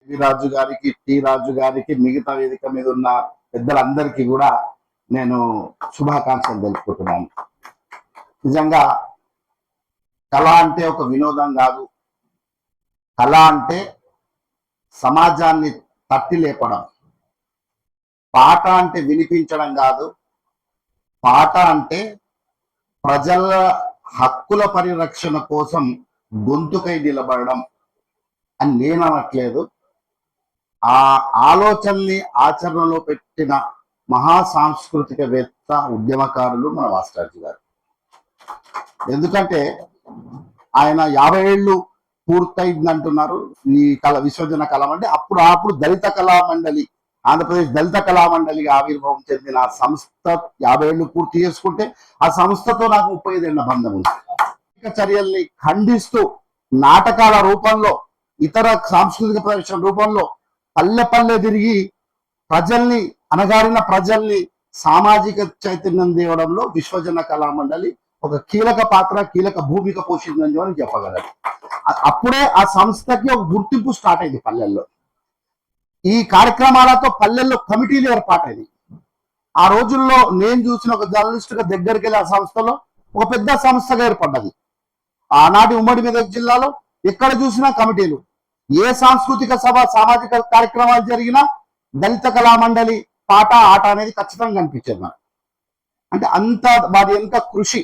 రాజు గారికి, టి రాజు గారికి, మిగతా వేదిక మీద ఉన్న పెద్దలందరికీ కూడా నేను శుభాకాంక్షలు తెలుపుకుంటున్నాను. నిజంగా కళ అంటే ఒక వినోదం కాదు. కళ అంటే సమాజాన్ని తట్టి లేపడం. పాట అంటే వినిపించడం కాదు. పాట అంటే ప్రజల హక్కుల పరిరక్షణ కోసం గొంతుకై నిలబడడం అని నేను అనట్లేదు. ఆ ఆలోచనని ఆచరణలో పెట్టిన మహా సాంస్కృతికవేత్త, ఉద్యమకారులు మన మాస్టర్జీ గారు. ఎందుకంటే ఆయన 50 ఏళ్ళు పూర్తయింది అంటున్నారు ఈ విశ్వజన కళ అంటే. అప్పుడు దళిత కళా మండలి, ఆంధ్రప్రదేశ్ దళిత కళా మండలిగా ఆవిర్భావం చెందిన ఆ సంస్థ 50 ఏళ్ళు పూర్తి చేసుకుంటే ఆ సంస్థతో నాకు 35 ఏళ్ల బంధం ఉంది. చర్యల్ని ఖండిస్తూ నాటకాల రూపంలో, ఇతర సాంస్కృతిక ప్రదర్శన రూపంలో పల్లె పల్లె తిరిగి ప్రజల్ని, అనగారిన ప్రజల్ని సామాజిక చైతన్యం తేవడంలో విశ్వజన కళా మండలి ఒక కీలక పాత్ర, కీలక భూమిక పోషిందని అని చెప్పగలరు. అప్పుడే ఆ సంస్థకి ఒక గుర్తింపు స్టార్ట్ అయింది పల్లెల్లో. ఈ కార్యక్రమాలతో పల్లెల్లో కమిటీలు ఏర్పాటైంది. ఆ రోజుల్లో నేను చూసిన ఒక జర్నలిస్టుగా దగ్గరికి వెళ్ళి ఆ సంస్థలో ఒక పెద్ద సంస్థగా ఏర్పడ్డది. ఆనాటి ఉమ్మడి మెదక్ జిల్లాలో ఎక్కడ చూసినా కమిటీలు. ఏ సాంస్కృతిక సభ, సామాజిక కార్యక్రమాలు జరిగినా దళిత కళా మండలి పాట, ఆట అనేది ఖచ్చితంగా కనిపించేది మనకు. అంటే అంత వారి ఎంత కృషి.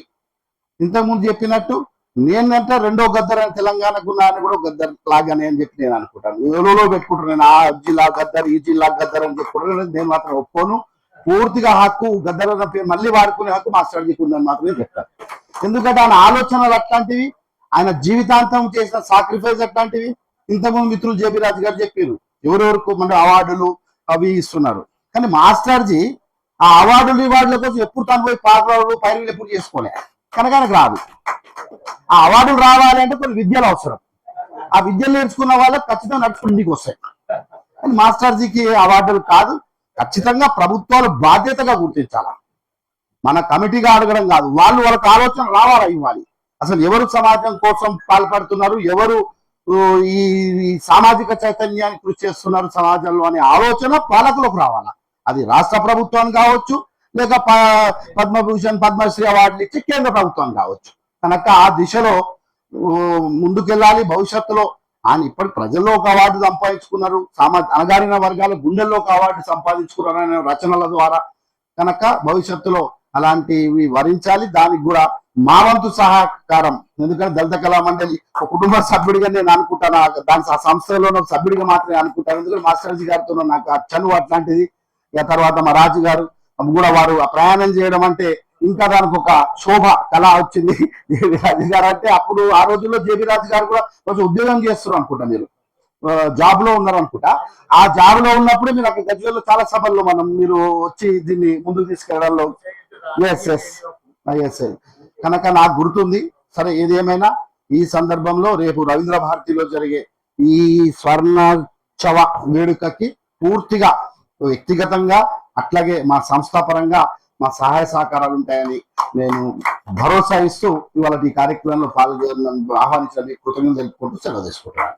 ఇంతకుముందు చెప్పినట్టు నేనంటే రెండో గద్దర్ అని తెలంగాణకు ఉన్నాయని కూడా గద్దర్ లాగానే అని చెప్పి నేను అనుకుంటాను. ఎవరో పెట్టుకుంటున్నాను, ఆ జిల్లా గద్దర్, ఈ జిల్లా గద్దర్ అని చెప్పుకుంటున్నాను. నేను మాత్రం ఒప్పుకోను. పూర్తిగా హక్కు గద్దర్ అన్న పేరు మళ్ళీ వాడుకునే హక్కు మాస్టర్జీకి ఉందని మాత్రమే చెప్తాను. ఎందుకంటే ఆయన ఆలోచనలు అట్లాంటివి, ఆయన జీవితాంతం చేసిన సాక్రిఫైస్ అట్లాంటివి. ఇంతకుముందు మిత్రులు జేబీ రాజు గారు చెప్పారు ఎవరెవరికి మన అవార్డులు అవి ఇస్తున్నారు. కానీ మాస్టర్జీ ఆ అవార్డుల కోసం ఎప్పుడు తను పోయి పాటలు పైరులు ఎప్పుడు చేసుకోలే. కనుక రాదు. ఆ అవార్డులు రావాలి అంటే కొన్ని విద్యలు అవసరం. ఆ విద్యలు నేర్చుకున్న వాళ్ళకి ఖచ్చితంగా నడుచుకుంటూ వస్తాయి. కానీ మాస్టర్జీకి అవార్డులు కాదు, ఖచ్చితంగా ప్రభుత్వాలు బాధ్యతగా గుర్తించాల. మన కమిటీగా అడగడం కాదు, వాళ్ళకి ఆలోచన రావాలా ఇవ్వాలి. అసలు ఎవరు సమాజం కోసం పాల్పడుతున్నారు, ఎవరు ఈ సామాజిక చైతన్యాన్ని కృషి చేస్తున్నారు సమాజంలో అనే ఆలోచన పాలకులకు రావాలా. అది రాష్ట్ర ప్రభుత్వానికి కావచ్చు, లేక పద్మభూషణ్, పద్మశ్రీ అవార్డులు ఇచ్చి కేంద్ర ప్రభుత్వం కావచ్చు. కనుక ఆ దిశలో ముందుకెళ్ళాలి. భవిష్యత్తులో ఆయన ఇప్పటి ప్రజల్లో ఒక అవార్డు సంపాదించుకున్నారు, అణగారిన వర్గాల గుండెల్లో ఒక అవార్డు సంపాదించుకున్నారు అనే రచనల ద్వారా. కనుక భవిష్యత్తులో అలాంటివి వరించాలి. దానికి కూడా మా వంతు సహకారం. ఎందుకంటే దళిత కళా మండలి ఒక కుటుంబ సభ్యుడిగా నేను అనుకుంటాను, దాని ఆ సంస్థలో సభ్యుడిగా మాత్రమే అనుకుంటాను. ఎందుకంటే మాస్టర్జీ గారితో నాకు చనువు అట్లాంటిది. ఇక తర్వాత మా రాజు గారు కూడా వారు ప్రయాణం చేయడం అంటే ఇంకా దానికి ఒక శోభ కళ వచ్చింది. జేబీ రాజు గారు అంటే అప్పుడు ఆ రోజుల్లో జేబీ రాజు గారు కూడా కొంచెం ఉద్యోగం చేస్తున్నారు అనుకుంటా, మీరు జాబ్ లో ఉన్నారు అనుకుంటా. ఆ జాబ్ లో ఉన్నప్పుడు మీరు అక్కడ గజ్వేల్లో చాలా సభల్లో మీరు వచ్చి దీన్ని ముందుకు తీసుకెళ్లడంలో ఎస్ కనుక నాకు గుర్తుంది. సరే, ఏదేమైనా ఈ సందర్భంలో రేపు రవీంద్ర భారతిలో జరిగే ఈ స్వర్ణోత్సవ వేడుకకి పూర్తిగా వ్యక్తిగతంగా అట్లాగే మా సంస్థాపరంగా మా సహాయ సహకారాలు ఉంటాయని నేను భరోసా ఇస్తూ ఇవాళ ఈ కార్యక్రమంలో పాల్గొన్న ఆహ్వానించడానికి కృతజ్ఞతలు తెలుపుకుంటూ సెలవు తీసుకుంటున్నాను.